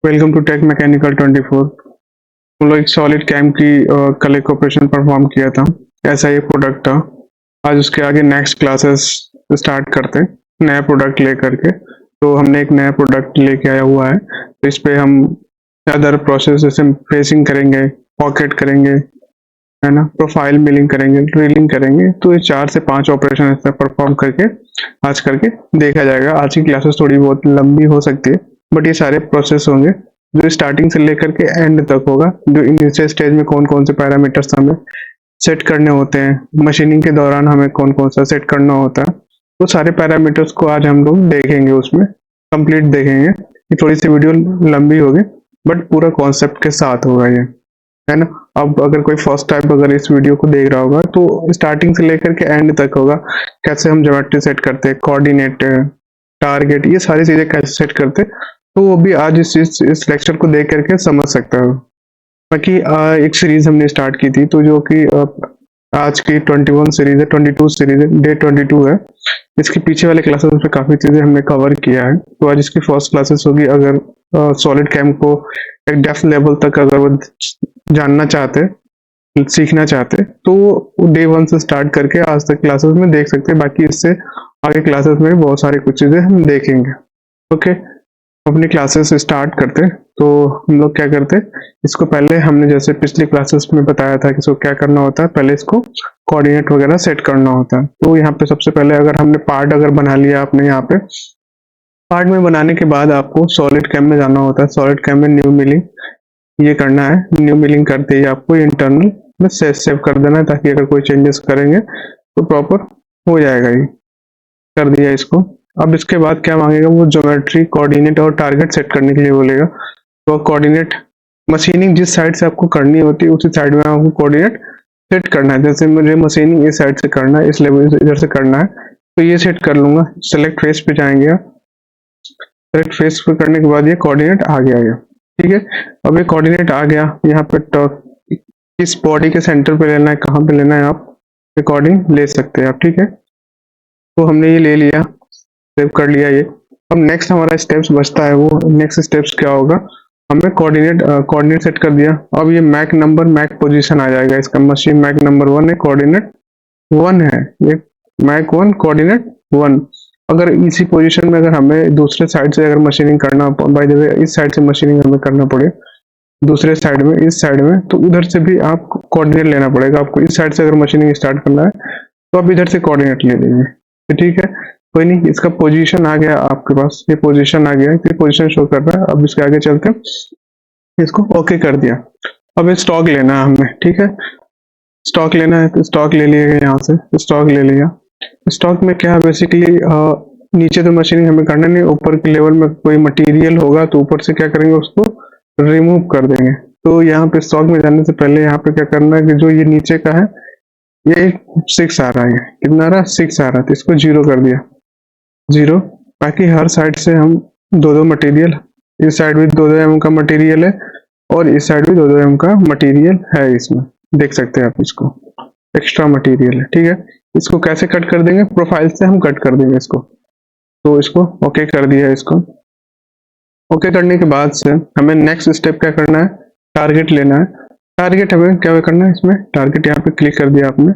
Welcome to take mechanical 24। हम लोग एक सॉलिड कैम की कल एक ऑपरेशन परफॉर्म किया था। ऐसा ये प्रोडक्ट था। आज उसके आगे नेक्स्ट क्लासेस स्टार्ट करते हैं नया प्रोडक्ट लेकर के। तो हमने एक नया प्रोडक्ट लेके आया हुआ है, तो इस पे हम अदर प्रोसेस जैसे फेसिंग करेंगे, पॉकेट करेंगे, है ना, प्रोफाइल मिलिंग करेंगे, ड्रिलिंग करेंगे। तो ये 4 से 5 ऑपरेशन ऐसे परफॉर्म करके आज करके देखा जाएगा। आज की क्लासेस थोड़ी बहुत लंबी हो सकती है, बट ये सारे प्रोसेस होंगे जो स्टार्टिंग से लेकर के एंड तक होगा। जो इनिशियल स्टेज में कौन कौन से पैरामीटर्स हमें सेट करने होते हैं, मशीनिंग के दौरान हमें कौन कौन सा सेट करना होता है, वो सारे पैरामीटर्स को आज हम लोग देखेंगे, उसमें कंप्लीट देखेंगे। ये थोड़ी सी वीडियो लंबी होगी, बट पूरा कॉन्सेप्ट के साथ होगा ये, है ना। अब अगर कोई फर्स्ट टाइम अगर इस वीडियो को देख रहा होगा तो स्टार्टिंग से लेकर के एंड तक होगा। कैसे हम ज्योमेट्री सेट करते हैं, कोऑर्डिनेट, टारगेट, ये सारी चीजें कैसे सेट करते हैं, तो वो भी आज इस लेक्चर को देख करके समझ सकता है। बाकी एक सीरीज हमने स्टार्ट की थी, तो जो कि आज की 21 सीरीज है, 22 सीरीज है, डे 22 है। इसके पीछे वाले क्लासेस में काफी चीजें हमने कवर किया है। तो आज इसकी फर्स्ट क्लासेस होगी। अगर सॉलिड कैम को एक डेप्थ लेवल तक अगर वो जानना चाहते, सीखना चाहते, तो डे 1 से स्टार्ट करके आज तक क्लासेस में देख सकते हैं। बाकी इससे आगे क्लासेस में बहुत सारी कुछ चीजें हम देखेंगे। ओके, अपनी क्लासेस स्टार्ट करते। तो हम लोग क्या करते, इसको पहले हमने जैसे पिछली क्लासेस में बताया था कि इसको क्या करना होता है, पहले इसको कोऑर्डिनेट वगैरह सेट करना होता है। तो यहाँ पे सबसे पहले अगर हमने पार्ट अगर बना लिया आपने, यहाँ पे पार्ट में बनाने के बाद आपको सॉलिड कैम में जाना होता है। सॉलिड कैम में न्यू मिलिंग ये करना है। न्यू मिलिंग करते ही आपको इंटरनल में सेव कर देना है, ताकि अगर कोई चेंजेस करेंगे तो प्रॉपर हो जाएगा। ये कर दिया इसको। अब इसके बाद क्या मांगेगा, वो ज्योमेट्री, कोऑर्डिनेट और टारगेट सेट करने के लिए बोलेगा। तो कोऑर्डिनेट मशीनिंग जिस साइड से आपको करनी होती है उसी साइड में आपको कोऑर्डिनेट सेट करना है। जैसे मुझे मशीनिंग इस साइड से करना है, इस लेवल से इधर से करना है, तो ये सेट कर लूंगा। सेलेक्ट फेस पे जाएंगे। सेलेक्ट फेस पे करने के बाद ये कोऑर्डिनेट आ गया। ठीक है, अब ये कोऑर्डिनेट आ गया। यहाँ पे इस बॉडी के सेंटर पे लेना है, कहाँ पे लेना है आप अकॉर्डिंग ले सकते हैं आप। ठीक है, तो हमने ये ले लिया, सेव कर लिया ये। अब नेक्स्ट हमारा स्टेप्स बचता है। वो नेक्स्ट स्टेप्स क्या होगा, हमें कोऑर्डिनेट सेट कर दिया। अब ये मैक नंबर, मैक पोजीशन आ जाएगा इसका। मशीन मैक नंबर 1 है, कोऑर्डिनेट 1 है, ये मैक 1 कोऑर्डिनेट 1। अगर इसी पोजीशन में अगर हमें दूसरे साइड से अगर मशीनिंग करना, बाय द वे इस साइड से मशीनिंग हमें करना पड़े दूसरे साइड में, इस साइड में, तो उधर से भी आप कोऑर्डिनेट लेना पड़ेगा आपको। इस साइड से अगर मशीनिंग स्टार्ट करना है तो आप इधर से कोऑर्डिनेट ले लेंगे। तो ठीक है, कोई नहीं। इसका पोजीशन आ गया आपके पास, ये पोजीशन आ गया, ये पोजीशन शो कर रहा है। अब इसके आगे चलते हैं, इसको ओके कर दिया। अब स्टॉक लेना है हमें। ठीक है, स्टॉक लेना है तो स्टॉक ले लिया, यहाँ से स्टॉक ले लिया। स्टॉक में क्या है, बेसिकली नीचे तो मशीनिंग हमें करना नहीं, ऊपर के लेवल में कोई मटेरियल होगा तो ऊपर से क्या करेंगे, उसको रिमूव कर देंगे। तो यहाँ पे स्टॉक में जाने से पहले यहाँ पे क्या करना है कि जो ये नीचे का है, ये 6 आ रहा है, कितना आ रहा है, 6 आ रहा है, तो इसको 0 कर दिया, 0। बाकी हर साइड से हम 2-2 मटेरियल, इस साइड भी 2-2 mm का मटेरियल है और इस साइड भी 2-2 mm का मटेरियल है। इसमें देख सकते हैं आप, इसको एक्स्ट्रा मटेरियल है। ठीक है, इसको कैसे कट कर देंगे, प्रोफाइल से हम कट कर देंगे इसको। तो इसको ओके कर दिया। इसको ओके करने के बाद से हमें नेक्स्ट स्टेप क्या करना है, टारगेट लेना है। टारगेट हमें क्या करना है, इसमें टारगेट यहाँ पे क्लिक कर दिया आपने,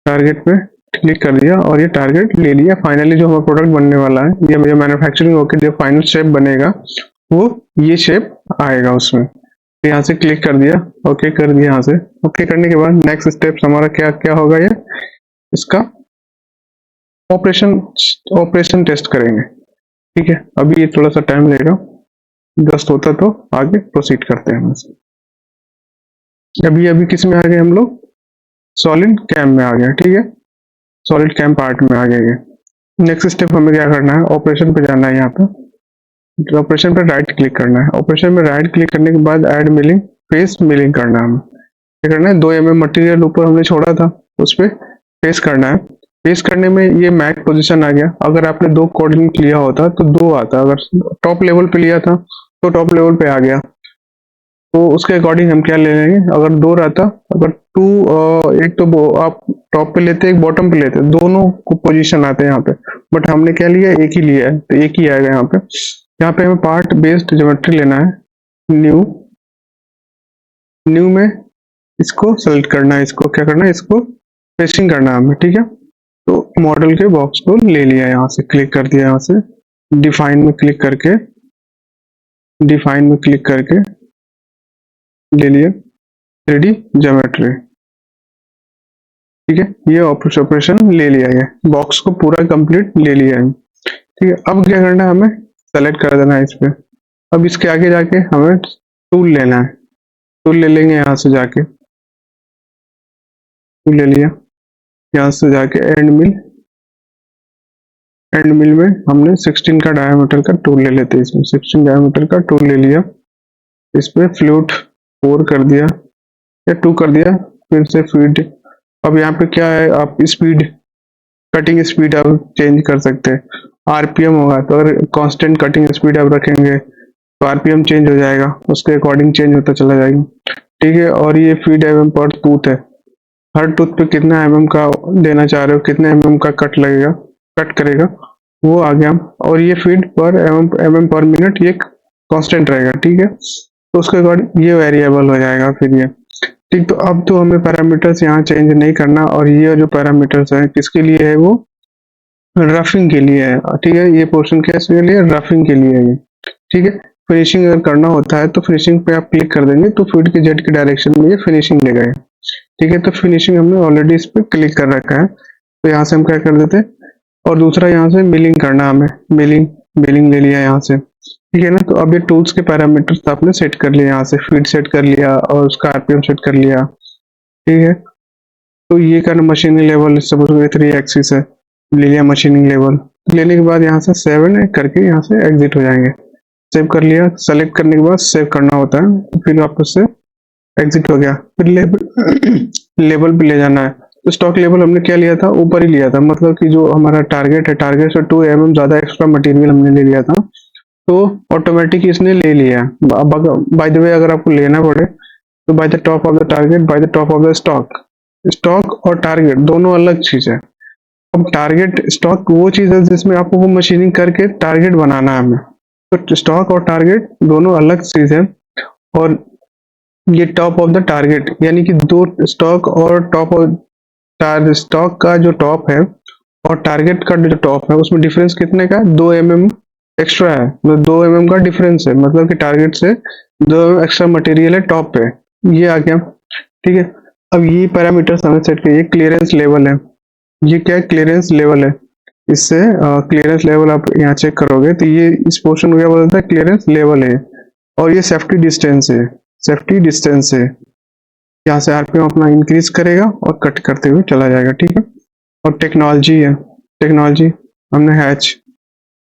टारगेट पे क्लिक कर दिया और ये टारगेट ले लिया। फाइनली जो हमारा प्रोडक्ट बनने वाला है, ये मुझे मैन्युफैक्चरिंग होकर जो फाइनल शेप बनेगा वो ये शेप आएगा उसमें। तो यहाँ से क्लिक कर दिया, ओके कर दिया। यहाँ से ओके करने के बाद नेक्स्ट स्टेप हमारा क्या क्या होगा, ये इसका ऑपरेशन टेस्ट करेंगे। ठीक है, अभी ये थोड़ा सा टाइम लेगा, जस्ट होता तो आगे प्रोसीड करते हैं। अभी किस में आ गए हम लोग, सॉलिड कैम में आ गया। ठीक है, सॉलिड कैम पार्ट में आ गए। नेक्स्ट स्टेप हमें क्या करना है, ऑपरेशन पे जाना है। यहाँ पे ऑपरेशन पे राइट क्लिक करना है। ऑपरेशन में राइट क्लिक करने के बाद ऐड मिलिंग, फेस मिलिंग करना है। हमें क्या करना है, 2 mm मटेरियल ऊपर हमने छोड़ा था, उस पर फेस करना है। फेस करने में ये मैक पोजीशन आ गया। अगर आपने 2 कोऑर्डिनेट लिया होता तो 2 आता, अगर टॉप लेवल पे लिया था तो टॉप लेवल पे आ गया। तो उसके अकॉर्डिंग हम क्या ले लेंगे, अगर 2 रहता, अगर 2 एक तो आप टॉप पे लेते, एक बॉटम पे लेते, दोनों को पोजीशन आते हैं यहाँ पे, बट हमने क्या लिया, एक ही लिया है, तो एक ही आएगा यहाँ पे। यहाँ पे हमें पार्ट बेस्ड ज्योमेट्री लेना है, न्यू में इसको सेलेक्ट करना है, इसको क्या करना है, इसको पेस्टिंग करना है हमें, ठीक है। तो मॉडल के बॉक्स को ले लिया, यहाँ से क्लिक कर दिया, यहाँ से डिफाइन में क्लिक करके ले लिया 3D ज्योमेट्री, ठीक है। ये ऑपरेशन ले लिया है, बॉक्स को पूरा कंप्लीट ले लिया है, ठीक है। अब क्या करना है, हमें सेलेक्ट कर देना है इस पे। अब इसके आगे जाके हमें टूल लेना है, टूल ले लेंगे, यहाँ से जाके टूल ले लिया, यहाँ से जाके एंड मिल में हमने 16 का डायमीटर का टूल ले लेते हैं, इसमें 16 डायमीटर का टूल ले लिया, इस पे फ्लूट 4 कर दिया या 2 कर दिया, फिर से फीड। अब यहाँ पे क्या है, आप स्पीड, कटिंग स्पीड आप चेंज कर सकते हैं, आरपीएम होगा, तो अगर कांस्टेंट कटिंग स्पीड आप रखेंगे तो आरपीएम चेंज हो जाएगा, उसके अकॉर्डिंग चेंज होता चला जाएगा, ठीक है। और ये फीड एमएम पर टूथ है, हर टूथ पे कितना एमएम का देना चाह रहे हो, कितने एमएम का कट करेगा वो आ गया। और ये फीड पर एमएम पर मिनट ये कांस्टेंट रहेगा, ठीक है। तो उसके अकॉर्डिंग ये वेरिएबल हो जाएगा फिर ये, ठीक। तो अब तो हमें पैरामीटर्स यहाँ चेंज नहीं करना, और ये जो पैरामीटर्स है किसके लिए है, वो रफिंग के लिए है, ठीक है। ये पोर्शन किसके लिए, रफिंग के लिए है ये, ठीक है। फिनिशिंग अगर करना होता है तो फिनिशिंग पे आप क्लिक कर देंगे तो फीड के जेड के डायरेक्शन में ये फिनिशिंग ले गए, ठीक है। तो फिनिशिंग हमने ऑलरेडी इस पे क्लिक कर रखा है, तो यहाँ से हम क्या कर देते हैं, और दूसरा यहाँ से मिलिंग करना हमें, मिलिंग ले लिया यहाँ से, ठीक है ना। तो अब ये टूल्स के पैरामीटर्स आपने सेट कर लिया, यहाँ से फीड सेट कर लिया और उसका आरपीएम सेट कर लिया, ठीक है। तो ये करना मशीनिंग लेवल, सपोज 3 एक्सिस है, ले लिया मशीनिंग लेवल, लेने के बाद यहाँ से 7 करके यहाँ से एग्जिट हो जाएंगे, सेव कर लिया, सेलेक्ट करने के बाद सेव करना होता है, तो फिर वापस से एग्जिट हो गया। फिर लेवल पे ले जाना है, तो स्टॉक लेवल हमने क्या लिया था, ऊपर ही लिया था, मतलब कि जो हमारा टारगेट है, टारगेट से 2 mm ज्यादा एक्स्ट्रा मटेरियल हमने ले लिया था, तो ऑटोमेटिक इसने ले लिया। बाय द वे अगर आपको लेना पड़े तो by the top of the target, by the top of the stock और टारगेट दोनों अलग चीज है। अब टारगेट स्टॉक वो चीज है जिसमें आपको वो मशीनिंग करके टारगेट बनाना है हमें, तो स्टॉक और टारगेट दोनों अलग चीज है। और ये टॉप ऑफ द टारगेट, यानी कि दो स्टॉक और स्टॉक का जो टॉप है और टारगेट का जो टॉप है उसमें डिफरेंस कितने का, 2 mm एक्स्ट्रा है, मतलब 2 mm का डिफरेंस है, मतलब कि टारगेट से 2 mm एक्स्ट्रा मटेरियल है टॉप पे, ये आ गया, ठीक है। अब ये पैरामीटर्स हमें सेट करिए, क्लियरेंस लेवल है, ये क्या है, क्लियरेंस लेवल है, इससे क्लियरेंस लेवल आप यहाँ चेक करोगे तो ये इस पोर्शन को क्या बोलता है, क्लियरेंस लेवल है। और ये सेफ्टी डिस्टेंस है, यहाँ से आरपीएम अपना इंक्रीज करेगा और कट करते हुए चला जाएगा, ठीक है। और टेक्नोलॉजी है, टेक्नोलॉजी हमने हैच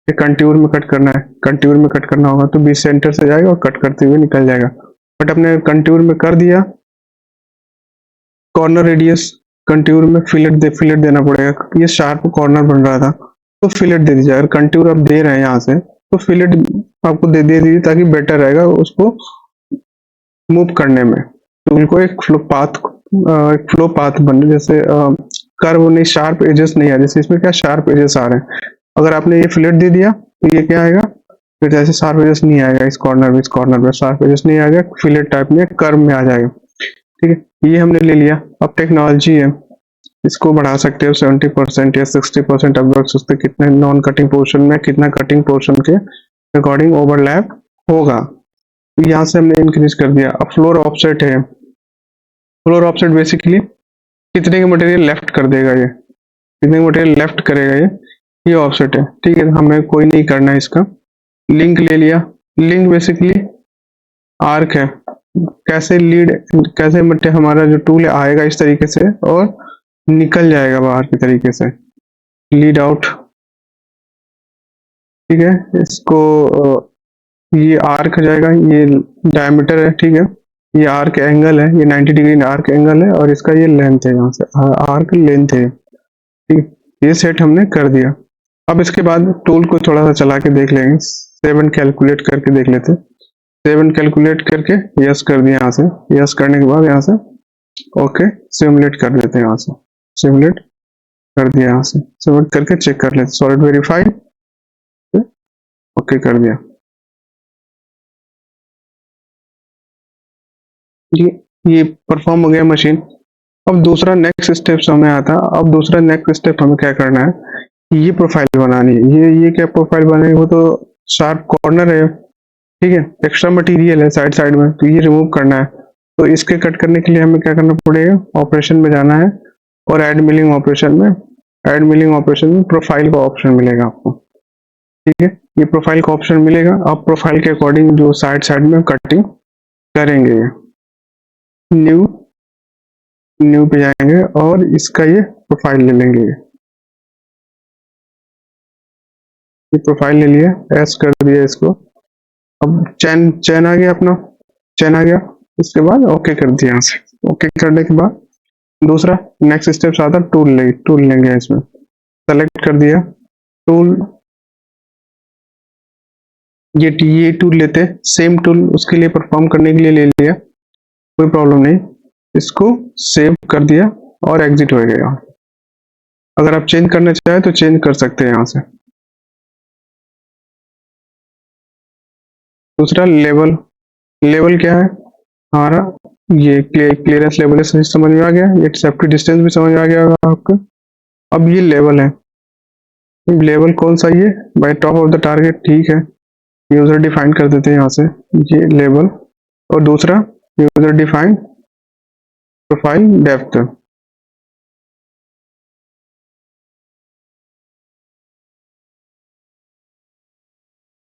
कंट्यूर में कट करना है, कंट्यूर में कट करना होगा तो बीच सेंटर से जाएगा और कट करते हुए निकल जाएगा, बट अपने कंट्यूर में कर दिया। कॉर्नर रेडियस कंट्यूर में फिलेट देना पड़ेगा, ये शार्प कॉर्नर बन रहा था तो फिलेट दे दीजिए, अगर कंट्यूर आप दे रहे हैं यहाँ से तो फिलेट आपको दे दीजिए ताकि बेटर रहेगा उसको मूव करने में। टूल को एक फ्लो पाथ बने, जैसे कर्व नहीं, शार्प एजेस नहीं आ रहे, जैसे इसमें क्या शार्प एजेस आ रहे हैं, अगर आपने ये फिलेट दे दिया तो ये क्या आएगा, फिर जैसे शार्प एजेस नहीं आएगा, इस कॉर्नर में शार्प एजेस नहीं आएगा, फिलेट टाइप में कर्व में आ जाएगा, ठीक है। ये हमने ले लिया। अब टेक्नोलॉजी है, इसको बढ़ा सकते हो 70% या 60% आप रख सकते, कितने नॉन कटिंग पोर्शन में कितना कटिंग पोर्शन के अकॉर्डिंग ओवरलैप होगा, यहाँ से हमने इंक्रीज कर दिया। अब फ्लोर ऑफसेट है, फ्लोर ऑफसेट बेसिकली कितने के मटेरियल लेफ्ट कर देगा, ये कितने मटेरियल लेफ्ट करेगा, ये ऑफसेट है, ठीक है। हमें कोई नहीं करना है इसका। लिंक ले लिया, लिंक बेसिकली आर्क है, कैसे मटे हमारा जो टूल आएगा इस तरीके से और निकल जाएगा बाहर की तरीके से, लीड आउट, ठीक है। इसको ये आर्क जाएगा, ये डायमीटर है, ठीक है, ये आर्क एंगल है, ये 90 डिग्री आर्क एंगल है और इसका ये लेंथ है, यहाँ से आर्क लेंथ है, ठीक। ये सेट हमने कर दिया। अब इसके बाद टूल को थोड़ा सा चला के देख लेंगे, 7 कैलकुलेट करके देख लेते, 7 कैलकुलेट करके यस कर दिया, यहाँ से यस करने के बाद यहाँ से ओके सिमुलेट कर देते हैं, यहाँ से सिमुलेट कर दिया, यहाँ से सिमुलेट करके चेक कर लेते, सॉलिड वेरीफाई, ओके कर दिया। ये परफॉर्म हो गया मशीन। अब दूसरा नेक्स्ट स्टेप हमें आता है। अब दूसरा नेक्स्ट स्टेप हमें क्या करना है, ये प्रोफाइल बनानी है। ये क्या प्रोफाइल बनानी है, वो तो शार्प कॉर्नर है, ठीक है, एक्स्ट्रा मटेरियल है साइड साइड में, तो ये रिमूव करना है। तो इसके कट करने के लिए हमें क्या करना पड़ेगा, ऑपरेशन में जाना है और ऐड मिलिंग ऑपरेशन में, ऐड मिलिंग ऑपरेशन में प्रोफाइल का ऑप्शन मिलेगा आपको, ठीक है। ये प्रोफाइल का ऑप्शन मिलेगा, आप प्रोफाइल के अकॉर्डिंग जो साइड साइड में कटिंग करेंगे। न्यू, न्यू पे जाएंगे और इसका ये प्रोफाइल ले लेंगे। ये प्रोफाइल ले लिया, एस कर दिया इसको। अब चैन चैन आ गया अपना, चैन आ गया। इसके बाद ओके कर दिया यहाँ से। ओके करने के बाद दूसरा नेक्स्ट स्टेप आता है, टूल लेंगे इसमें, सेलेक्ट कर दिया टूल। ये टूल लेते हैं, सेम टूल उसके लिए परफॉर्म करने के लिए ले लिया, कोई प्रॉब्लम नहीं। इसको सेव कर दिया और एग्जिट हो गया। अगर आप चेंज करना चाहें तो चेंज कर सकते हैं यहाँ से। दूसरा लेवल, लेवल क्या है हमारा, ये क्लियरेंस लेवल है, समझ में आ गया। ये सेफ्टी डिस्टेंस भी समझ में आ गया होगा आपको। अब ये लेवल है, लेवल कौन सा, ये bye top of the target, ठीक है, यूजर डिफाइन कर देते हैं यहाँ से ये लेवल। और दूसरा user define profile depth,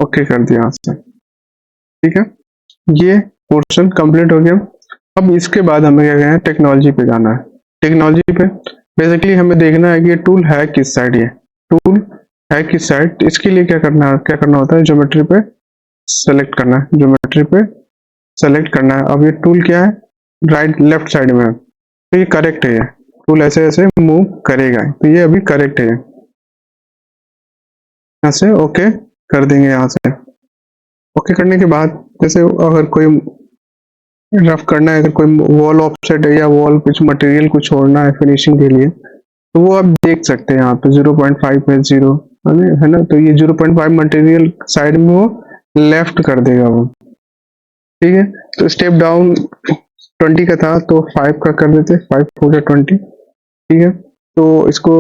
okay कर दिया यहाँ से, ठीक है। ये पोर्शन कंप्लीट हो गया। अब इसके बाद हमें क्या करना है, टेक्नोलॉजी पे जाना है। टेक्नोलॉजी पे बेसिकली हमें देखना है कि ये टूल है किस साइड, ये टूल है किस साइड। इसके लिए क्या करना होता है, ज्योमेट्री पे सेलेक्ट करना है, ज्योमेट्री पे सेलेक्ट करना है। अब ये टूल क्या है, राइट लेफ्ट साइड में है, तो ये करेक्ट है। ये टूल ऐसे ऐसे मूव करेगा, तो ये अभी करेक्ट है। यहाँ से ओके कर देंगे। यहाँ से ओके करने के बाद जैसे अगर कोई रफ करना है, अगर कोई वॉल ऑफसेट है या वॉल कुछ मटेरियल कुछ छोड़ना है फिनिशिंग के लिए, तो वो आप देख सकते हैं यहाँ पे 0.5 है, जीरो है ना। तो ये 0.5 मटेरियल साइड में वो लेफ्ट कर देगा वो, ठीक है। तो स्टेप डाउन 20 का था तो 5 का कर देते, 5 हो गया 20, ठीक है। तो इसको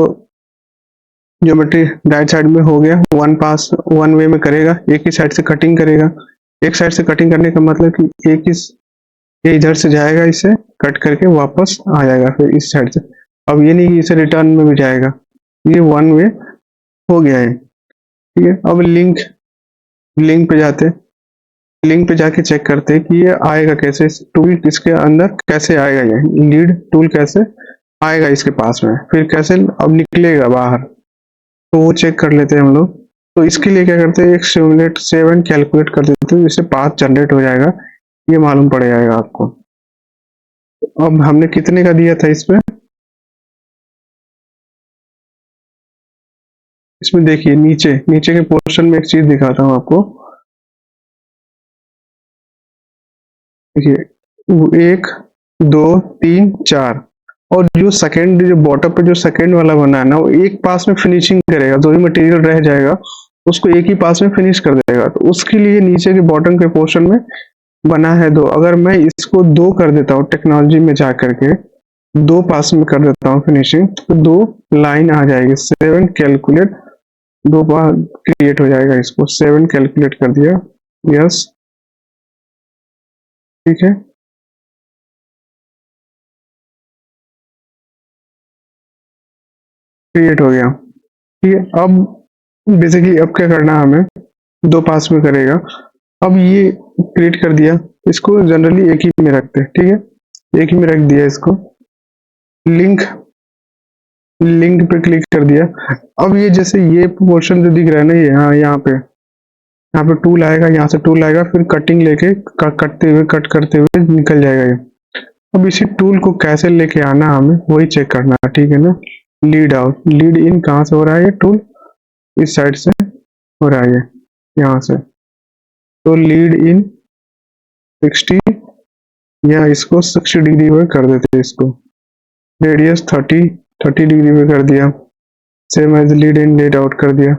ज्योमेट्री राइट साइड में हो गया, वन पास वन वे में करेगा, एक ही साइड से कटिंग करेगा। एक साइड से कटिंग करने का मतलब कि एक ही, ये इधर से जाएगा, इसे कट करके वापस आ जाएगा फिर इस साइड से। अब ये नहीं कि इसे रिटर्न में भी जाएगा, ये वन वे हो गया है, ठीक है। अब लिंक, लिंक पे जाते, लिंक पे जाके चेक करते हैं कि ये आएगा कैसे, टूल इसके अंदर कैसे आएगा, ये लीड टूल कैसे आएगा इसके पास में, फिर कैसे अब निकलेगा बाहर, तो वो चेक कर लेते हैं हम लोग। तो इसके लिए क्या करते हैं, एक सिमुलेट 7 कैलकुलेट कर देते हैं, जिससे पाथ जनरेट हो जाएगा, ये मालूम पड़ जाएगा आपको। अब हमने कितने का दिया था इसमें, इसमें देखिए नीचे नीचे के पोर्शन में एक चीज दिखाता हूँ आपको। देखिए 1 2 3 4, और जो सेकंड, जो बॉटम पे जो सेकंड वाला बना है ना, वो एक पास में फिनिशिंग करेगा, जो भी मटेरियल रह जाएगा उसको एक ही पास में फिनिश कर देगा। तो उसके लिए नीचे के बॉटम के पोर्शन में बना है 2, अगर मैं इसको 2 कर देता हूँ टेक्नोलॉजी में जा करके, 2 पास में कर देता हूँ फिनिशिंग, तो 2 लाइन आ जाएगी। 7 कैलकुलेट, 2 बार क्रिएट हो जाएगा, इसको 7 कैलकुलेट कर दिया, यस, ठीक है। क्रिएट हो गया, ठीक है। अब बेसिकली अब क्या करना है हमें, 2 पास में करेगा। अब ये क्रिएट कर दिया, इसको जनरली एक ही में रखते हैं, ठीक है, एक ही में रख दिया इसको। लिंक, लिंक पे क्लिक कर दिया। अब ये जैसे ये पोर्शन जो दिख रहा है ना, ये यहाँ पे टूल आएगा, यहाँ से टूल आएगा, फिर कटिंग लेके कटते हुए, कट करते हुए निकल जाएगा ये। अब इसी टूल को कैसे लेके आना हमें वही चेक करना है, ठीक है ना। लीड आउट, लीड इन कहाँ से हो रहा है, ये टूल इस साइड से हो रहा है, यहाँ से। तो लीड इन 60, या इसको 60 डिग्री में कर देते हैं, इसको रेडियस 30 डिग्री में कर दिया, same as lead in lead out कर दिया,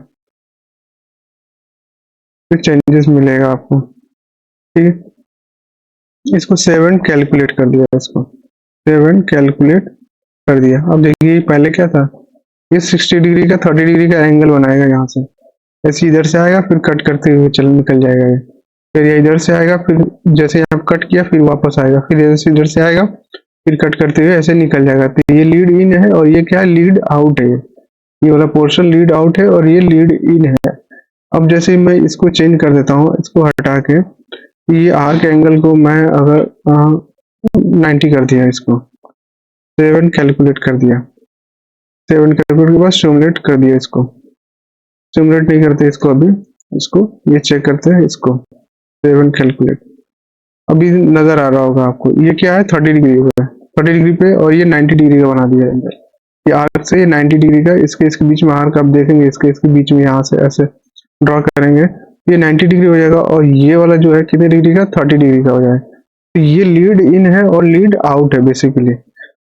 फिर चेंजेस मिलेगा आपको, ठीक है। इसको सेव एंड कैलकुलेट कर दिया, इसको सेव एंड कैलकुलेट कर दिया। अब देखिए पहले क्या था, ये 60 डिग्री का 30 डिग्री का एंगल बनाएगा यहाँ से, ऐसे इधर से आएगा फिर कट करते हुए चल निकल जाएगा ये, फिर ये इधर से आएगा, फिर जैसे यहाँ कट किया फिर वापस आएगा, फिर इधर से आएगा फिर कट करते हुए ऐसे निकल जाएगा। तो ये लीड इन है और ये क्या है, लीड आउट है। ये वाला पोर्शन लीड आउट है और ये लीड इन है। अब जैसे मैं इसको चेंज कर देता हूँ, इसको हटा के ये आर्क एंगल को मैं अगर 90 कर दिया, इसको 7 कैलकुलेट कर दिया, 7 कैलकुलेट के बाद सिमुलेट कर दिया, इसको सिमुलेट नहीं करते इसको अभी, इसको ये चेक करते हैं, इसको 7 कैलकुलेट। अभी नजर आ रहा होगा आपको, ये क्या है 30 डिग्री पे, 30 डिग्री पे, और ये 90 डिग्री का बना दिया है। ये आर्क से ये 90 डिग्री का, इसके बीच में आर्क आप देखेंगे, इसके बीच में यहाँ से ऐसे ड्रॉ करेंगे, ये 90 डिग्री हो जाएगा, और ये वाला जो है कितने डिग्री का, 30 डिग्री का हो जाएगा। तो ये लीड इन है और लीड आउट है बेसिकली।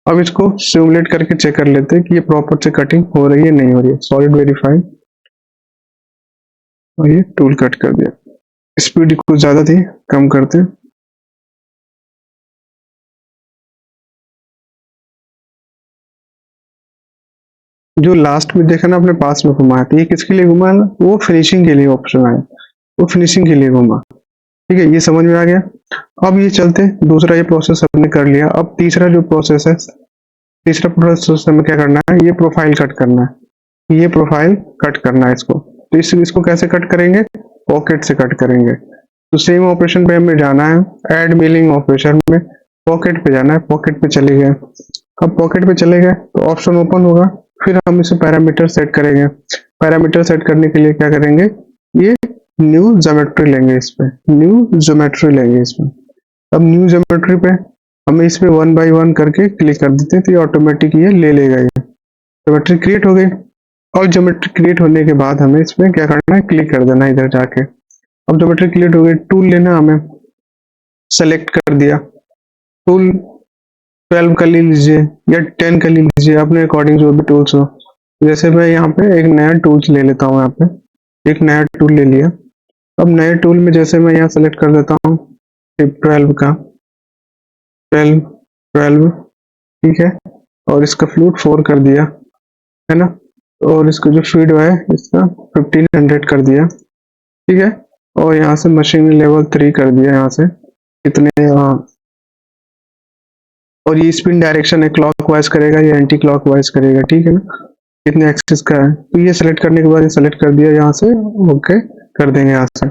अब इसको सिमुलेट करके चेक कर लेते हैं कि ये प्रॉपर से कटिंग हो रही है नहीं हो रही है। सॉलिड वेरीफाई, और ये टूल कट कर दिया। स्पीड कुछ ज्यादा थी, कम करते हैं। जो लास्ट में देखा ना अपने पास में घुमाया था, ये किसके लिए घुमा ना, वो फिनिशिंग के लिए ऑप्शन आया, वो फिनिशिंग के लिए घुमा। ठीक है, ये समझ में आ गया। अब ये चलते, दूसरा ये प्रोसेस हमने कर लिया। अब तीसरा जो प्रोसेस है, तीसरा प्रोसेस हमें क्या करना है, ये प्रोफाइल कट करना है, ये प्रोफाइल कट करना है इसको। तो इसको कैसे कट करेंगे, पॉकेट से कट करेंगे। तो सेम ऑपरेशन पे हमें जाना है, ऐड मिलिंग ऑपरेशन में पॉकेट पे जाना है, पॉकेट पे चले गए। अब पॉकेट पे चले गए तो ऑप्शन ओपन होगा, फिर हम इसे पैरामीटर सेट करेंगे। पैरामीटर सेट करने के लिए क्या करेंगे, ये न्यू ज्योमेट्री लेंगे, इस पे न्यू ज्योमेट्री लेंगे इसमें। अब न्यू ज्योमेट्री पे हमें इस पे 1 बाय 1 करके क्लिक कर देते हैं, तो ये ऑटोमेटिक ये ले लेगा। ये ज्योमेट्री क्रिएट हो गई, और ज्योमेट्री क्रिएट होने के बाद हमें इसमें क्या करना है, क्लिक कर देना इधर जाके। अब ज्योमेट्री क्रिएट हो गई, टूल लेना, हमें सेलेक्ट कर दिया, टूल 12 का ले लीजिए या 10 का ले लीजिए, अपने अकॉर्डिंग जो भी टूल्स हो। जैसे मैं यहाँ पे एक नया टूल्स ले लेता हूँ, यहाँ पे एक नया टूल ले लिया। अब नए टूल में जैसे मैं यहाँ सेलेक्ट कर देता हूँ 12 का, 12 ठीक है, और इसका फ्लूट 4 कर दिया है ना, और इसका जो फीड है इसका 1500 कर दिया, ठीक है। और यहाँ से मशीन लेवल 3 कर दिया, यहाँ से कितने और ये स्पिन डायरेक्शन है, क्लॉक वाइज करेगा या एंटी क्लॉक वाइज करेगा, ठीक है ना, कितने एक्सिस का है। तो ये सेलेक्ट करने के बाद ये सेलेक्ट कर दिया, यहाँ से ओके कर देंगे। यहाँ से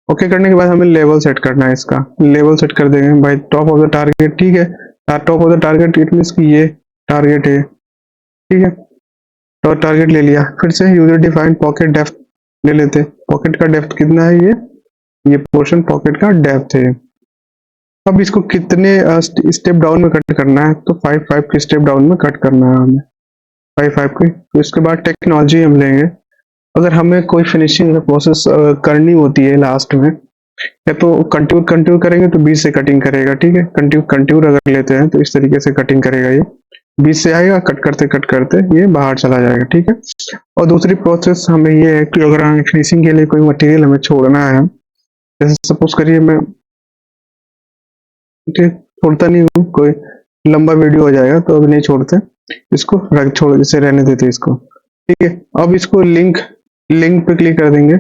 ओके करने के बाद हमें लेवल सेट करना है, इसका लेवल सेट कर देंगे bye top of the target, ठीक है। Top of the target it means कि ये टारगेट है, ठीक है। तो टारगेट ले लिया, फिर से यूजर डिफाइंड पॉकेट डेप्थ ले लेते। पॉकेट का डेप्थ कितना है, ये पोर्शन पॉकेट का डेप्थ है। अब इसको कितने स्टेप डाउन में कट करना है, तो 5 के स्टेप डाउन में कट करना है हमें, 5 के। तो इसके बाद टेक्नोलॉजी हम लेंगे। अगर हमें कोई फिनिशिंग प्रोसेस करनी होती है लास्ट में, या तो कंट्यूर करेंगे तो बीच से कटिंग करेगा, ठीक है। कंट्यूर अगर लेते हैं तो इस तरीके से कटिंग करेगा, ये बीच से आएगा, कट करते ये बाहर चला जाएगा, ठीक है। और दूसरी प्रोसेस हमें ये है कि अगर हमें फिनिशिंग के लिए कोई मटेरियल हमें छोड़ना है, जैसे सपोज करिए मैं छोड़ता नहीं हूँ, कोई लंबा वीडियो हो जाएगा तो अभी नहीं छोड़ते, इसको छोड़ जैसे रहने देते इसको, ठीक है। अब इसको लिंक पे क्लिक कर देंगे।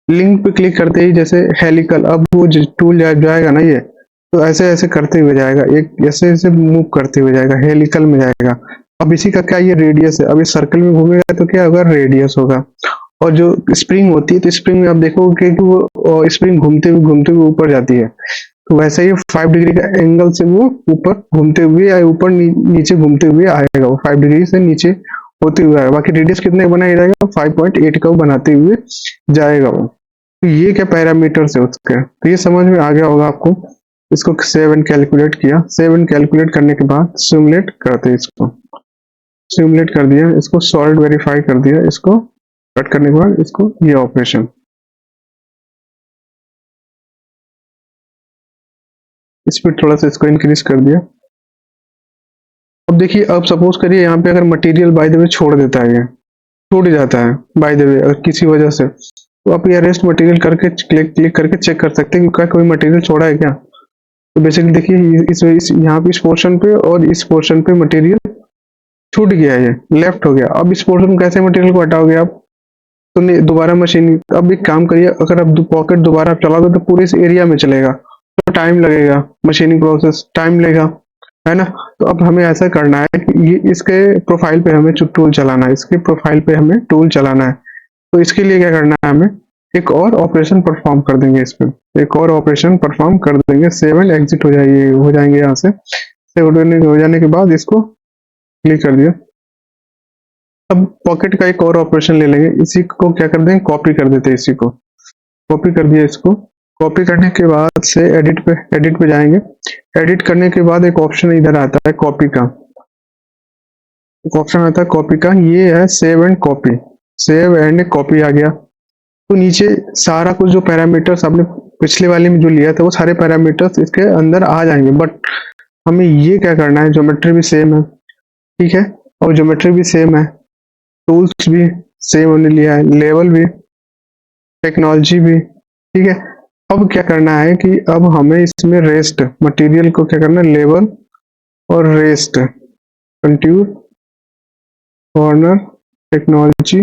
लिंक पे क्लिक करते ही जैसे हेलिकल, अब वो टूल जाएगा ना, ये तो ऐसे ऐसे करते हुए जाएगा, एक ऐसे ऐसे मूव करते हुए जाएगा, हेलिकल में जाएगा। अब इसी का क्या ये रेडियस है, अब इस सर्कल में घूमेगा तो क्या होगा, रेडियस होगा। और जो स्प्रिंग होती है तो स्प्रिंग में आप देखोगे कि वो स्प्रिंग घूमते हुए ऊपर जाती है, तो वैसे ही 5 डिग्री का एंगल से वो ऊपर घूमते हुए या ऊपर नीचे घूमते हुए आएगा, वो 5 डिग्री से नीचे होते हुए आएगा। बाकी रेडियस कितने बनाया जाएगा, 5.8 का बनाते हुए जाएगा वो। तो ये क्या पैरामीटर्स है उसके, तो ये समझ में आ गया होगा आपको। इसको सेव एंड कैलकुलेट किया, सेव एंड कैलकुलेट करने के बाद सिमुलेट करते हैं, इसको सिमुलेट कर दिया, इसको सॉलिड वेरीफाई कर दिया, इसको कट करने के बाद इसको ये ऑपरेशन, स्पीड थोड़ा सा इसको इंक्रीज कर दिया। अब देखिए, अब सपोज करिए यहाँ पे अगर मटेरियल बाय द वे छोड़ देता है, ये छूट जाता है बाय द वे अगर किसी वजह से, तो आप ये रेस्ट मटेरियल करके क्लिक करके चेक कर सकते हैं कि क्या कोई मटेरियल छोड़ा है क्या। तो बेसिकली देखिए इस यहाँ पे इस पोर्शन पे और इस पोर्शन पे मटेरियल छूट गया, ये लेफ्ट हो गया। अब इस पोर्शन में कैसे मटेरियल को हटाओगे आप? तो नहीं, दोबारा मशीनिंग। अब एक काम करिए, अगर आप पॉकेट दोबारा आप चलाओगे तो पूरे इस एरिया में चलेगा, तो टाइम लगेगा, मशीनिंग प्रोसेस टाइम लेगा, है ना। तो अब हमें ऐसा करना है कि ये इसके प्रोफाइल पे हमें टूल चलाना है, इसके प्रोफाइल पे हमें टूल चलाना है। तो इसके लिए क्या करना है, हमें एक और ऑपरेशन परफॉर्म कर देंगे, इस पे एक और ऑपरेशन परफॉर्म कर देंगे। सेव एंड एग्जिट हो जाएंगे यहाँ से। सेव हो जाने के बाद इसको क्लिक कर दिया। अब पॉकेट का एक और ऑपरेशन ले लेंगे, इसी को क्या कर देंगे, कॉपी कर देते हैं, इसी को कॉपी कर दिया। इसको कॉपी करने के बाद से एडिट पे जाएंगे। एडिट करने के बाद एक ऑप्शन इधर आता है कॉपी का, एक ऑप्शन आता है कॉपी का, ये है save and copy. Save and copy आ गया। तो नीचे सारा कुछ जो पैरामीटर्स आपने पिछले वाले में जो लिया था वो सारे पैरामीटर्स इसके अंदर आ जाएंगे, बट हमें ये क्या करना है, ज्योमेट्री भी सेम है, ठीक है, और ज्योमेट्री भी सेम है, टूल्स भी सेम होने लिया है, लेवल भी, टेक्नोलॉजी भी, ठीक है। अब क्या करना है कि अब हमें इसमें रेस्ट मटेरियल को क्या करना है, लेवल और rest, contour, corner, technology,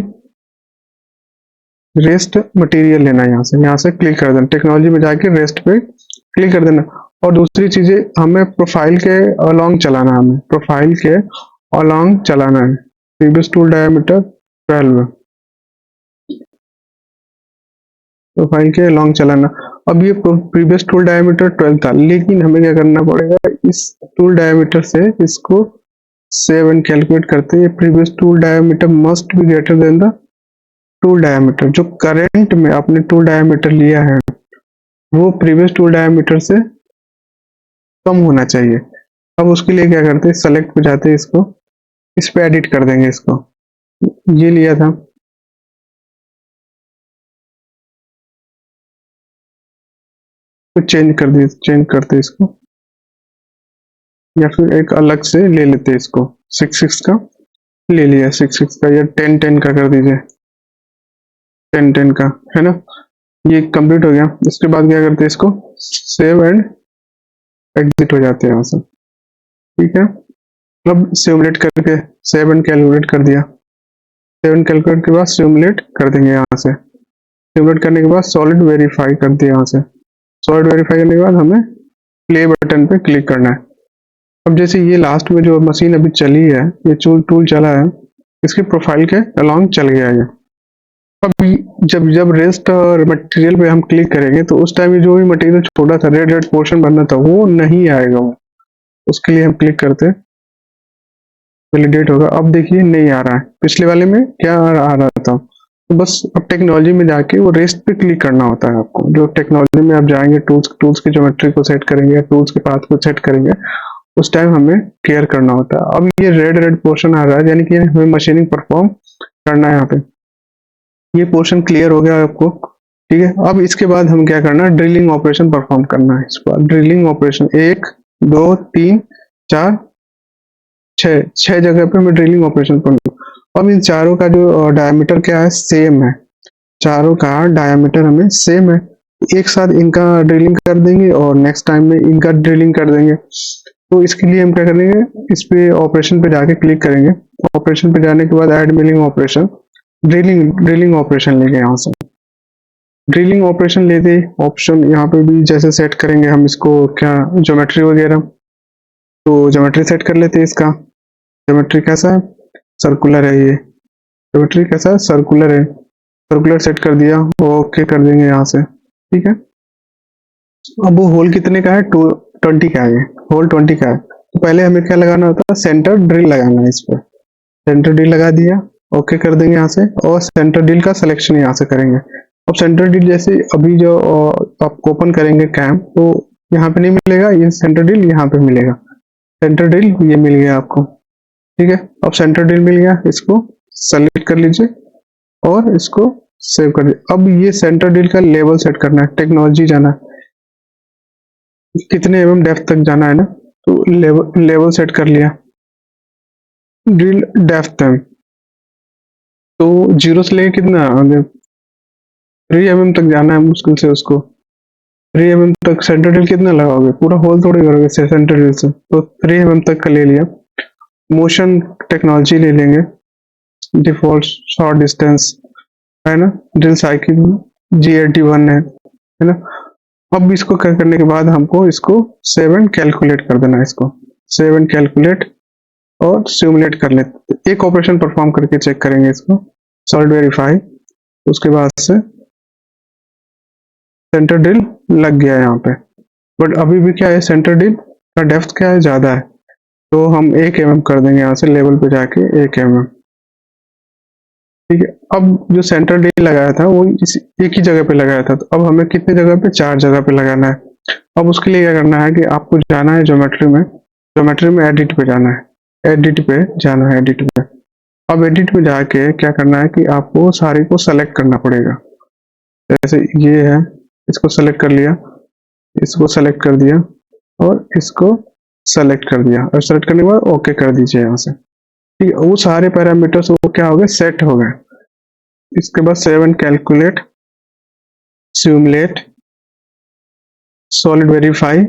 rest material लेना है। यहाँ से क्लिक कर देना, टेक्नोलॉजी में जाके रेस्ट पे क्लिक कर देना। और दूसरी चीजें हमें प्रोफाइल के अलोंग चलाना है, हमें प्रोफाइल के अलोंग चलाना है। प्रीवियस टूल डायमीटर 12, प्रोफाइल के अलोंग चलाना। अब ये प्रीवियस टूल डायमीटर 12 था, लेकिन हमें क्या करना पड़ेगा, इस टूल डायमीटर से इसको सेव एंड कैलकुलेट करते हैं। Previous tool diameter must be greater than the tool diameter, जो करंट में आपने टूल डायमीटर लिया है वो प्रीवियस टूल डायमीटर से कम होना चाहिए। अब उसके लिए क्या करते हैं, सेलेक्ट पे जाते हैं, इसको इस पे एडिट कर देंगे। इसको ये लिया था, तो चेंज करते इसको, या फिर एक अलग से ले लेते इसको। 6 का ले लिया, 6 का, या 10 का कर दीजिए, 10 का, है ना। ये कंप्लीट हो गया। इसके बाद क्या करते हैं, इसको सेव एंड एग्जिट हो जाते हैं यहाँ से, ठीक है। अब सिमुलेट करके सेव एंड कैलकुलेट कर दिया। सेव एंड कैलकुलेट के बाद सिमुलेट कर देंगे यहाँ से। सिमुलेट करने के बाद सॉलिड वेरीफाई कर दिया यहाँ से। सॉलिड वेरीफाई करने के बाद हमें प्ले बटन पे क्लिक करना है। अब जैसे ये लास्ट में जो मशीन अभी चली है, ये टूल चला है, इसके प्रोफाइल के अलोंग चल गया है। अब जब जब रेस्ट और मटेरियल पे हम क्लिक करेंगे तो उस टाइम जो भी मटेरियल छोटा था, रेड पोर्शन बनना था, वो नहीं आएगा। वो उसके लिए हम क्लिक करते हैं, वैलिडेट होगा। अब देखिए नहीं आ रहा है, पिछले वाले में क्या आ रहा था। तो बस अब टेक्नोलॉजी में जाके वो रेस्ट पे क्लिक करना होता है आपको। जो टेक्नोलॉजी में आप जाएंगे, टूल्स की ज्योमेट्री को सेट करेंगे या टूल्स के पाथ को सेट करेंगे, उस टाइम हमें केयर करना होता है। अब ये रेड पोर्शन आ रहा है, यानी कि हमें मशीनिंग परफॉर्म करना है। यहाँ पे ये पोर्शन क्लियर हो गया आपको, ठीक है। अब इसके बाद हम क्या करना है, ड्रिलिंग ऑपरेशन परफॉर्म करना है। इसके बाद ड्रिलिंग ऑपरेशन 1 2 3 4 6 जगह पे हमें ड्रिलिंग ऑपरेशन करना। अब इन चारों का जो डायमीटर क्या है, सेम है। चारों का डायमीटर हमें सेम है, एक साथ इनका ड्रिलिंग कर देंगे और नेक्स्ट टाइम में इनका ड्रिलिंग कर देंगे। तो इसके लिए हम क्या करेंगे, इस पे ऑपरेशन पे जाके क्लिक करेंगे। ऑपरेशन पे जाने के बाद add milling operation, drilling operation लेंगे। यहाँ से ड्रिलिंग ऑपरेशन लेते ऑप्शन यहाँ पे भी जैसे सेट करेंगे हम इसको, क्या ज्योमेट्री वगैरह, तो ज्योमेट्री सेट कर लेते हैं। इसका ज्योमेट्री कैसा है, सर्कुलर है। ये ज्योमेट्री कैसा है, सर्कुलर है। सर्कुलर सेट कर दिया, ओके कर देंगे यहाँ से, ठीक है। अब वो होल कितने का है, 20 का है, होल 20 का है। तो पहले हमें क्या लगाना होता है, सेंटर ड्रिल लगाना है। इस पर सेंटर ड्रिल लगा दिया, ओके कर देंगे यहाँ से, और सेंटर ड्रिल का सिलेक्शन यहाँ से करेंगे। अब सेंटर ड्रिल जैसे अभी जो आप ओपन करेंगे कैम, तो यहाँ पे नहीं मिलेगा, ये सेंटर ड्रिल यहाँ पे मिलेगा। सेंटर ड्रिल ये मिल गया आपको, ठीक है। अब सेंटर ड्रिल मिल गया, इसको सेलेक्ट कर लीजिए और इसको सेव कर दिया। अब ये सेंटर ड्रिल का लेवल सेट करना है, टेक्नोलॉजी जाना है, कितने एमएम डेप्थ तक जाना है ना, तो लेवल सेट कर लिया। ड्रिल डेप्थ है तो 0 से लेके कितना 3 mm तक जाना है मुश्किल से उसको, 3 mm तक सेंटर ड्रिल कितना लगाओगे, पूरा होल थोड़ी करोगे सेंटर ड्रिल से, तो 3 mm तक का ले लिया। मोशन टेक्नोलॉजी ले लेंगे, डिफॉल्ट शॉर्ट डिस्टेंस है ना, ड्रिल साइकिल G81 है ना। अब इसको करने के बाद हमको इसको सेव एंड कैलकुलेट कर देना है, इसको सेव एंड कैलकुलेट और सिमुलेट कर लेते, एक ऑपरेशन परफॉर्म करके चेक करेंगे इसको, सॉलिड वेरीफाई। उसके बाद से सेंटर ड्रिल लग गया है यहाँ पे, बट अभी भी क्या है, सेंटर ड्रिल का डेप्थ क्या है, ज्यादा है, तो हम 1 mm कर देंगे यहाँ से लेवल पे जाके 1 mm। ठीक है, अब जो सेंटर ड्रिल लगाया था वो एक ही जगह पे लगाया था, तो अब हमें कितने जगह पे, 4 जगह पे लगाना है। अब उसके लिए क्या करना है कि आपको जाना है ज्योमेट्री में एडिट पे जाना है, एडिट पे जाना है, एडिट पे। अब एडिट पे जाके क्या करना है कि आपको सारे को सेलेक्ट करना पड़ेगा, जैसे ये है, इसको सेलेक्ट कर लिया, इसको सेलेक्ट कर दिया और इसको सेलेक्ट कर दिया, और सेलेक्ट करने के बाद ओके कर दीजिए यहाँ से। ठीक है, वो सारे पैरामीटर्स वो क्या हो गए, सेट हो गए। इसके बाद save and calculate, simulate, solid verify,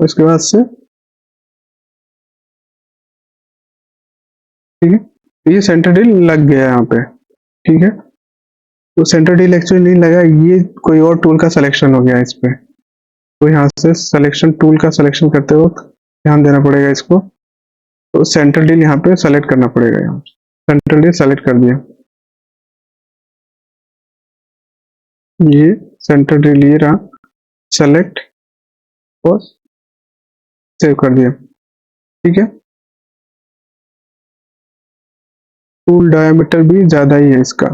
उसके बाद से ठीक है, ये सेंटर ड्रिल लग गया यहाँ पे। ठीक है, तो सेंटर ड्रिल एक्चुअली नहीं लगा, ये कोई और टूल का सिलेक्शन हो गया इस पे, तो यहाँ से सिलेक्शन टूल का सिलेक्शन करते वक्त ध्यान देना पड़ेगा इसको, तो सेंटर ड्रिल यहाँ पे सेलेक्ट करना पड़ेगा, यहाँ सेंटर ड्रिल सेलेक्ट कर दिया, ये सेंटर ड्रिल ये रहा, सेलेक्ट और सेव कर दिया। ठीक है, टूल डायमीटर भी ज्यादा ही है इसका,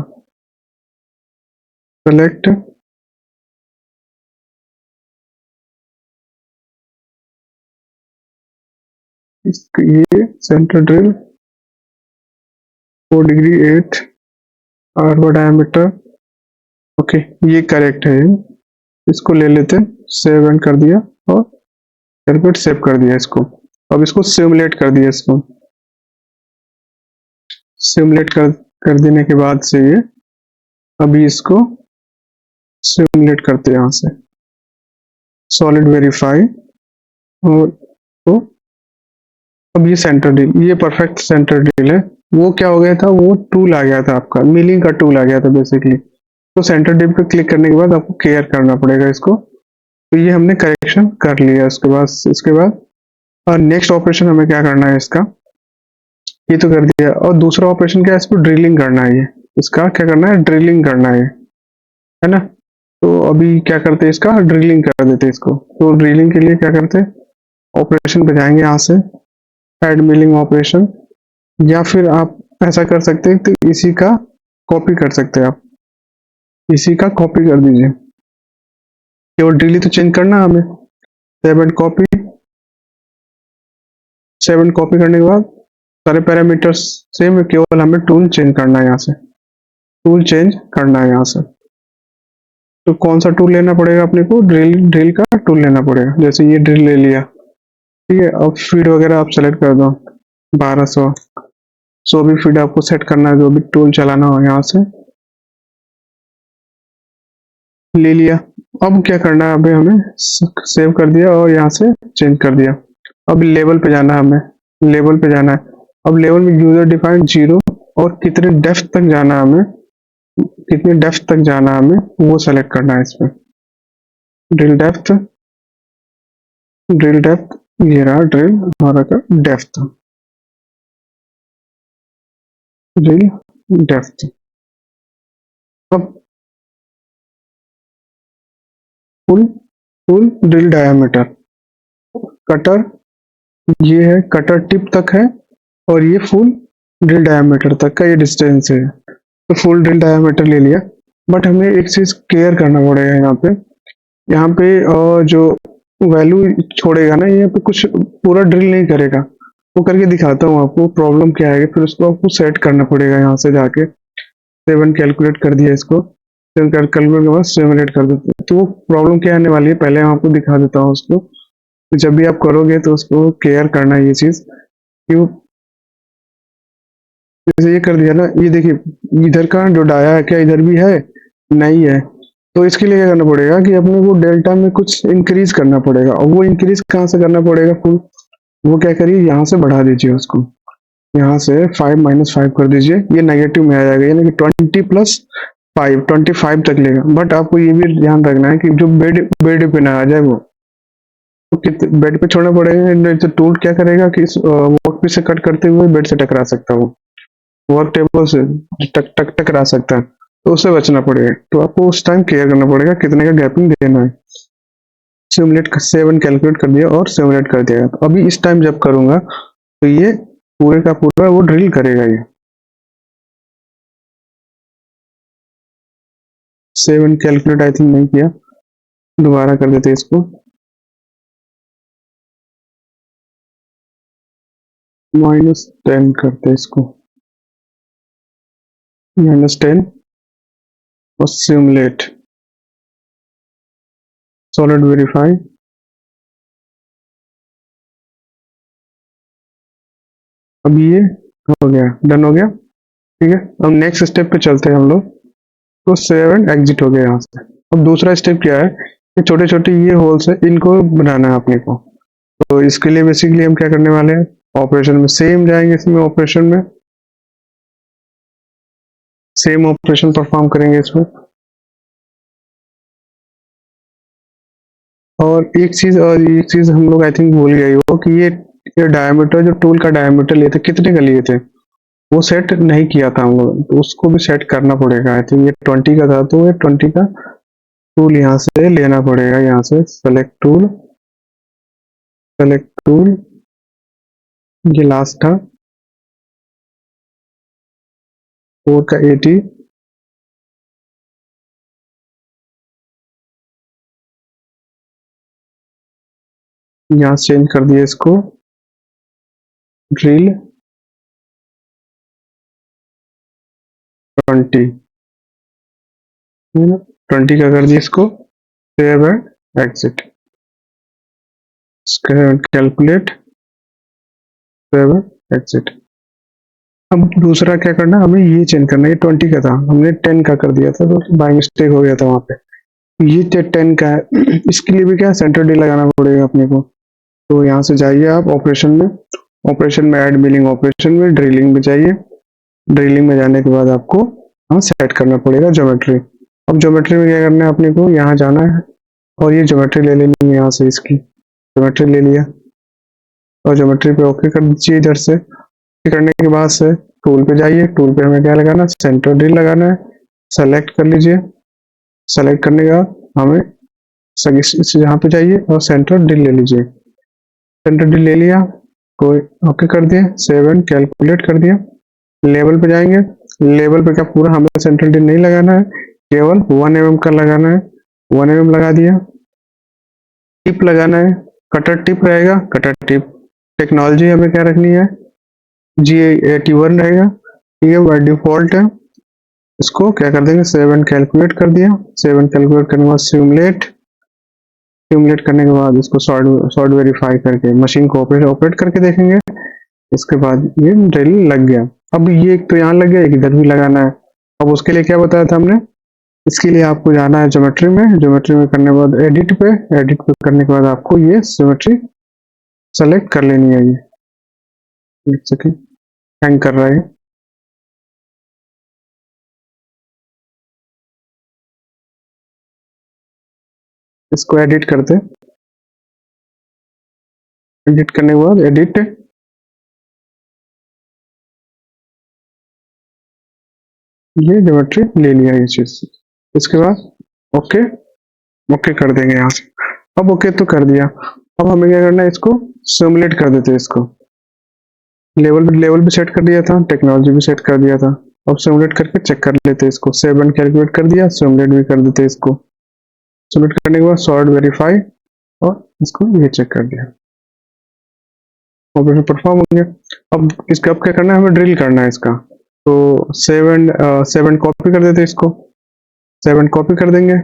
सेलेक्ट, ये centre drill 4 degree 8 R diameter, okay ये करेक्ट है, इसको ले लेते, सेव एंड कर दिया और कैलकुलेट सेव कर दिया इसको। अब इसको सिमुलेट कर दिया, इसको सिमुलेट कर देने के बाद से ये अभी इसको सिमुलेट करते हैं यहाँ से, सॉलिड वेरीफाई, और तो अब ये सेंटर ड्रिल, ये परफेक्ट सेंटर ड्रिल है। वो क्या हो गया था, वो टूल आ गया था आपका, मिलिंग का टूल आ गया था बेसिकली, तो सेंटर ड्रिल पे क्लिक करने के बाद आपको केयर करना पड़ेगा इसको, तो ये हमने करेक्शन कर लिया। इसके बाद और नेक्स्ट ऑपरेशन हमें क्या करना है इसका, ये तो कर दिया, और दूसरा ऑपरेशन क्या है, इसको ड्रिलिंग करना है, ये इसका क्या करना है, ड्रिलिंग करना है ना। तो अभी क्या करते हैं, इसका ड्रिलिंग कर देते हैं इसको, तो ड्रिलिंग के लिए क्या करते हैं, ऑपरेशन पे जाएंगे, यहाँ से ऐड मिलिंग ऑपरेशन, या फिर आप ऐसा कर सकते हैं कि इसी का कॉपी कर सकते हैं, आप इसी का कॉपी कर दीजिए, केवल ड्रिल तो चेंज करना है हमें, सेव एंड कॉपी करने के बाद सारे पैरामीटर्स सेम है, केवल हमें टूल चेंज करना है, यहाँ से टूल चेंज करना है यहाँ से। तो कौन सा टूल लेना पड़ेगा अपने को, ड्रिल का टूल लेना पड़ेगा, जैसे ये ड्रिल ले लिया। ठीक है, अब फीड वगैरह आप सेलेक्ट कर दो, 1200 जो भी फीड आपको सेट करना है, जो भी टूल चलाना हो, यहाँ से ले लिया। अब क्या करना है, अभी हमें सेव कर दिया और यहाँ से चेंज कर दिया। अब लेवल पे जाना है, हमें लेवल पे जाना है। अब लेवल में यूजर डिफाइंड 0 और कितने डेप्थ तक जाना है हमें, कितने डेप्थ तक जाना है हमें, वो सेलेक्ट करना है इसमें। ड्रिल डेप्थ ये रहा, ड्रिल हमारा का डेप्थ, ड्रिल डेप्थ। अब full full drill diameter, cutter ये है, कटर टिप तक है, और ये फुल ड्रिल डायमीटर तक का ये डिस्टेंस है, तो फुल ड्रिल डायमीटर ले लिया। बट हमें एक चीज क्लियर करना पड़ेगा यहाँ पे जो वैल्यू छोड़ेगा ना, यहाँ पे कुछ पूरा ड्रिल नहीं करेगा, वो करके दिखाता हूँ आपको प्रॉब्लम क्या आएगी, फिर उसको आपको सेट करना पड़ेगा, यहाँ से जाके सेवन कैलकुलेट कर दिया इसको, सेवन कैलकुलेट के बाद सिमुलेट कर देते हैं, तो वो प्रॉब्लम क्या आने वाली है पहले मैं आपको दिखा देता हूँ उसको। तो जब भी आप करोगे तो उसको केयर करना है ये चीज, कि वो जैसे ये कर दिया ना, ये देखिए इधर का जो डाया है क्या इधर भी है, नहीं है, तो इसके लिए क्या करना पड़ेगा कि अपने को डेल्टा में कुछ इंक्रीज करना पड़ेगा, और वो इंक्रीज कहाँ से करना पड़ेगा फुल, वो क्या करिए यहाँ से बढ़ा दीजिए उसको, यहाँ से 5 - 5 कर दीजिए, ये नेगेटिव में आ जाएगा, यानी कि 20 + 5 25 तक लेगा। बट आपको ये भी ध्यान रखना है कि जो बेड बेड पे ना आ जाए वो, तो बेड पे छोड़ना पड़ेगा, नहीं तो टूल क्या करेगा कि वर्क पीस से कट करते हुए बेड से टकरा सकता है, वो वर्क टेबल से टक टक टकरा सकता है, तो उससे बचना पड़ेगा। तो आपको उस टाइम केयर करना पड़ेगा कितने का गैपिंग देना है। सिमुलेट 7 कैलकुलेट कर दिया और सिमुलेट कर दिया। तो अभी इस टाइम जब करूंगा तो ये पूरे का पूरा वो ड्रिल करेगा। ये 7 कैलकुलेट आई थिंक नहीं किया, दोबारा कर देते इसको, -10 करते इसको, -10 और सिमुलेट सॉलिड वेरीफाई। अब ये हो गया, डन हो गया, ठीक है। अब नेक्स्ट स्टेप पे चलते हैं हम लोग। तो 7 एग्जिट हो गया यहाँ से। अब दूसरा स्टेप क्या है, ये छोटे छोटे ये होल्स है, इनको बनाना है अपने को। तो इसके लिए बेसिकली हम क्या करने वाले हैं, ऑपरेशन में सेम जाएंगे, इसमें ऑपरेशन में सेम ऑपरेशन परफॉर्म करेंगे इसमें। और एक चीज हम लोग आई थिंक भूल गए हो कि ये डायमीटर, जो टूल का डायमीटर लिए थे, कितने का लिए थे, वो सेट नहीं किया था हम लोग, तो उसको भी सेट करना पड़ेगा। आई थिंक ये 20 का था, तो ये 20 का टूल यहाँ से लेना पड़ेगा, यहाँ से सेलेक्ट टूल, सेलेक्ट टूल, ये लास्ट था 4 का 80, यहाँ से चेंज कर दिया इसको, ड्रिल 20, 20 का कर दिया इसको, save and exit, calculate, save and exit. अब दूसरा क्या करना है, हमें ये चेंज करना है, ये 20 का था, हमने 10 का कर दिया था, तो बाय मिस्टेक हो गया था वहां पे। ये 10 का है, इसके लिए भी क्या सेंटर डी लगाना पड़ेगा अपने को। तो यहाँ से जाइए आप ऑपरेशन में, ऑपरेशन में ऐड मिलिंग ऑपरेशन में ड्रिलिंग में जाइए, ड्रिलिंग में जाने के बाद आपको यहाँ सेट करना पड़ेगा ज्योमेट्री। अब ज्योमेट्री में क्या करना है, अपने को यहाँ जाना है और ये ज्योमेट्री ले लेनी है, यहाँ से इसकी ज्योमेट्री ले लिया और ज्योमेट्री पे ओके कर दीजिए इधर से। करने के बाद से टूल पे जाइए, टूल पे हमें क्या लगाना है, सेंटर ड्रिल लगाना है, सेलेक्ट कर लीजिए। सेलेक्ट करने के बाद हमें यहाँ पे जाइए और सेंटर ड्रिल ले लीजिए, सेंटर ड्रिल ले लिया, कोई ओके कर दिया, 7 कैलकुलेट कर दिया। लेवल पे जाएंगे, लेवल पे क्या पूरा हमें सेंटर ड्रिल नहीं लगाना है, केवल 1 mm का लगाना है, 1 mm लगा दिया। टिप लगाना है, कटर टिप रहेगा, कटर टिप। टेक्नोलॉजी हमें क्या रखनी है, G81 रहेगा, ठीक है, बाय डिफॉल्ट है। इसको क्या कर देंगे, 7 कैलकुलेट कर दिया, 7 कैलकुलेट करने के बाद सिमुलेट, सिमुलेट करने के बाद इसको सॉर्ट वेरीफाई करके मशीन को ऑपरेट करके देखेंगे। इसके बाद ये ड्रिल लग गया। अब ये एक तो यहाँ लग गया, एक इधर भी लगाना है। अब उसके लिए क्या बताया था हमने, इसके लिए आपको जाना है ज्योमेट्री में, ज्योमेट्री में करने के बाद एडिट पे, एडिट पे करने के बाद आपको ये ज्योमेट्री सेलेक्ट कर लेनी है। ये एक सेकेंड हैंग कर रहा है, इसको एडिट करते, एडिट करने के बाद एडिट, ये ज्योमेट्री ले लिया ये चीज। इसके बाद ओके, ओके कर देंगे यहाँ से। अब ओके तो कर दिया, अब हमें क्या करना है, इसको सिमुलेट कर देते हैं। इसको लेवल भी सेट कर दिया था, टेक्नोलॉजी भी सेट कर दिया था। अब सिमुलेट करके चेक कर लेते हैं इसको, 7 कैलकुलेट कर दिया, सिमुलेट भी कर देते हैं इसको। सिमुलेट करने के बाद सॉर्ट वेरीफाई और इसको ये चेक कर दिया, ऑपरेशन परफॉर्म हो गया। अब इसका अब क्या करना है, हमें ड्रिल करना है इसका। तो 7 कॉपी कर देते हैं इसको, 7 कॉपी कर देंगे।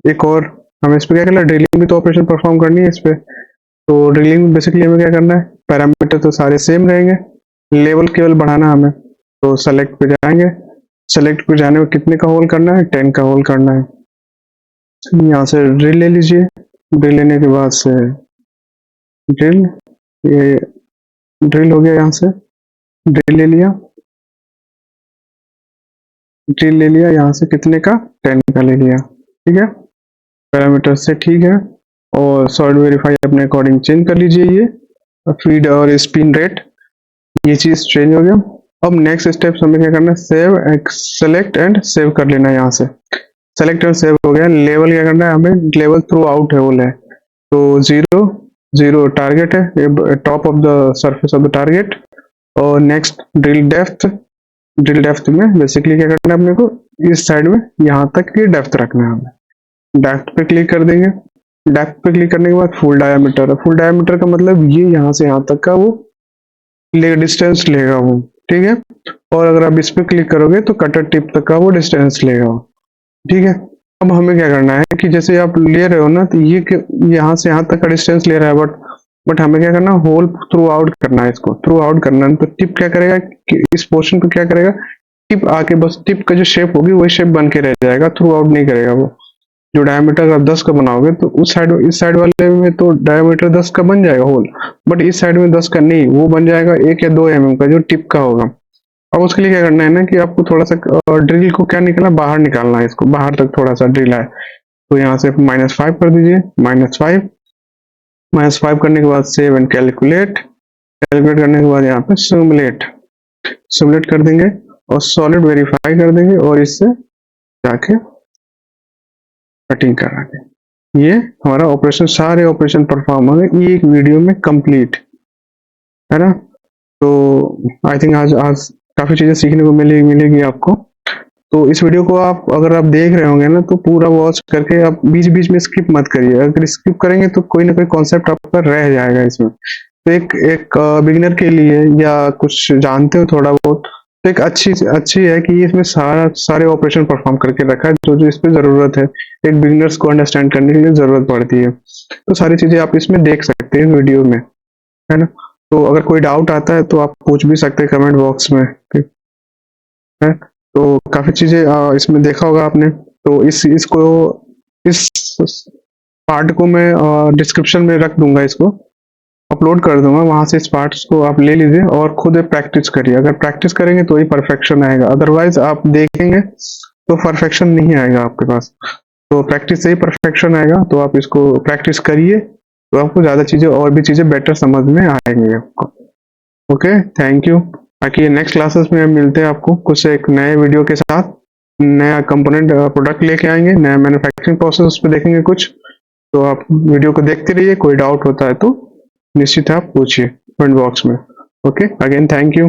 एक और हमें इस पर क्या करना है, ड्रिलिंग भी तो ऑपरेशन परफॉर्म करनी है इस पे। तो ड्रिलिंग में बेसिकली हमें क्या करना है, पैरामीटर तो सारे सेम रहेंगे, लेवल केवल बढ़ाना हमें। तो सेलेक्ट पे जाएंगे, सेलेक्ट पे जाने में कितने का होल करना है, 10 का होल करना है। यहाँ से ड्रिल ले लीजिए। ड्रिल लेने के बाद से ड्रिल, ये ड्रिल हो गया। यहाँ से ड्रिल ले लिया, ड्रिल ले लिया। यहाँ से कितने का, 10 का ले लिया। ठीक है, पैरामीटर से ठीक है। और सॉलिड वेरीफाई अपने अकॉर्डिंग चेंज कर लीजिए। ये फीड और स्पिन रेट, ये चीज चेंज हो गया। अब नेक्स्ट स्टेप हमें क्या करना है, सेव, सेलेक्ट एंड सेव कर लेना है। यहाँ से सेलेक्ट एंड सेव हो गया। लेवल क्या करना है हमें, लेवल थ्रू आउट है बोला है, तो 0 0 टारगेट है, top of the surface of the target. और next drill depth, drill depth में बेसिकली क्या करना है अपने को, इस साइड में यहाँ तक की डेप्थ रखना है हमें। डेप्थ पे क्लिक कर देंगे। डेप्थ पे क्लिक करने के बाद फुल डायामीटर, फुल डायामीटर का मतलब ये यहाँ से यहाँ तक का वो डिस्टेंस लेगा वो। ठीक है, और अगर आप इस पे क्लिक करोगे तो कटर टिप तक का वो डिस्टेंस लेगा वो। ठीक है, अब हमें क्या करना है कि जैसे आप ले रहे हो ना, तो ये यहाँ से यहाँ तक का डिस्टेंस ले रहा है, बट हमें क्या करना है, होल थ्रू आउट करना है। इसको थ्रू आउट करना है, तो टिप क्या करेगा कि इस पोर्शन पे क्या करेगा, टिप आके बस टिप का जो शेप होगी वही शेप बन के रह जाएगा, थ्रू आउट नहीं करेगा वो। जो डायमीटर आप 10 का बनाओगे तो उस साइड, इस साइड वाले में तो डायमीटर 10 का बन जाएगा होल, बट इस साइड में 10 का नहीं, वो बन जाएगा 1 या 2 mm का जो टिप का होगा। अब उसके लिए क्या करना है ना कि आपको थोड़ा सा ड्रिल को क्या निकालना, बाहर निकालना है, इसको बाहर तक थोड़ा सा ड्रिल है। तो यहाँ से -5 कर दीजिए, -5 करने के बाद सेव एंड कैलकुलेट, कैलकुलेट करने के बाद यहाँ पे सिमुलेट, सिमुलेट कर देंगे और सॉलिड वेरीफाई कर देंगे और इससे जाके कटिंग करा के ये हमारा ऑपरेशन, सारे ऑपरेशन परफॉर्म हो गए ये एक वीडियो में कंप्लीट है ना। तो आई थिंक आज आज काफी चीजें सीखने को मिलेगी आपको। तो इस वीडियो को आप अगर आप देख रहे होंगे ना, तो पूरा वॉच करके आप बीच बीच में स्किप मत करिए। अगर स्किप करेंगे तो कोई ना कोई कॉन्सेप्ट आपका रह जाएगा इसमें। तो एक बिगिनर के लिए या कुछ जानते हो थोड़ा बहुत, तो एक अच्छी है कि इसमें सारे ऑपरेशन परफॉर्म करके रखा है जो जो इस पे जरूरत है, एक बिगिनर्स को अंडरस्टैंड करने के लिए जरूरत पड़ती है। तो सारी चीजें आप इसमें देख सकते हैं वीडियो में, है ना। तो अगर कोई डाउट आता है तो आप पूछ भी सकते हैं कमेंट बॉक्स में, ठीक है। तो काफी चीजें इसमें देखा होगा आपने। तो इस पार्ट को मैं डिस्क्रिप्शन में रख दूंगा, इसको अपलोड कर दूंगा, वहां से इस पार्ट्स को आप ले लीजिए और खुद प्रैक्टिस करिए। अगर प्रैक्टिस करेंगे तो ही परफेक्शन आएगा, अदरवाइज आप देखेंगे तो परफेक्शन नहीं आएगा आपके पास। तो प्रैक्टिस से ही परफेक्शन आएगा, तो आप इसको प्रैक्टिस करिए, तो आपको ज्यादा चीजें और भी चीजें बेटर समझ में आएंगे आपको। Okay, thank you. बाकी नेक्स्ट क्लासेस में हम मिलते हैं आपको कुछ एक नए वीडियो के साथ, नया कंपोनेंट प्रोडक्ट लेके आएंगे, नया मैन्युफैक्चरिंग प्रोसेस उस पर देखेंगे कुछ। तो आप वीडियो को देखते रहिए, कोई डाउट होता है तो निश्चित आप पूछिए कमेंट बॉक्स में। Okay, again thank you.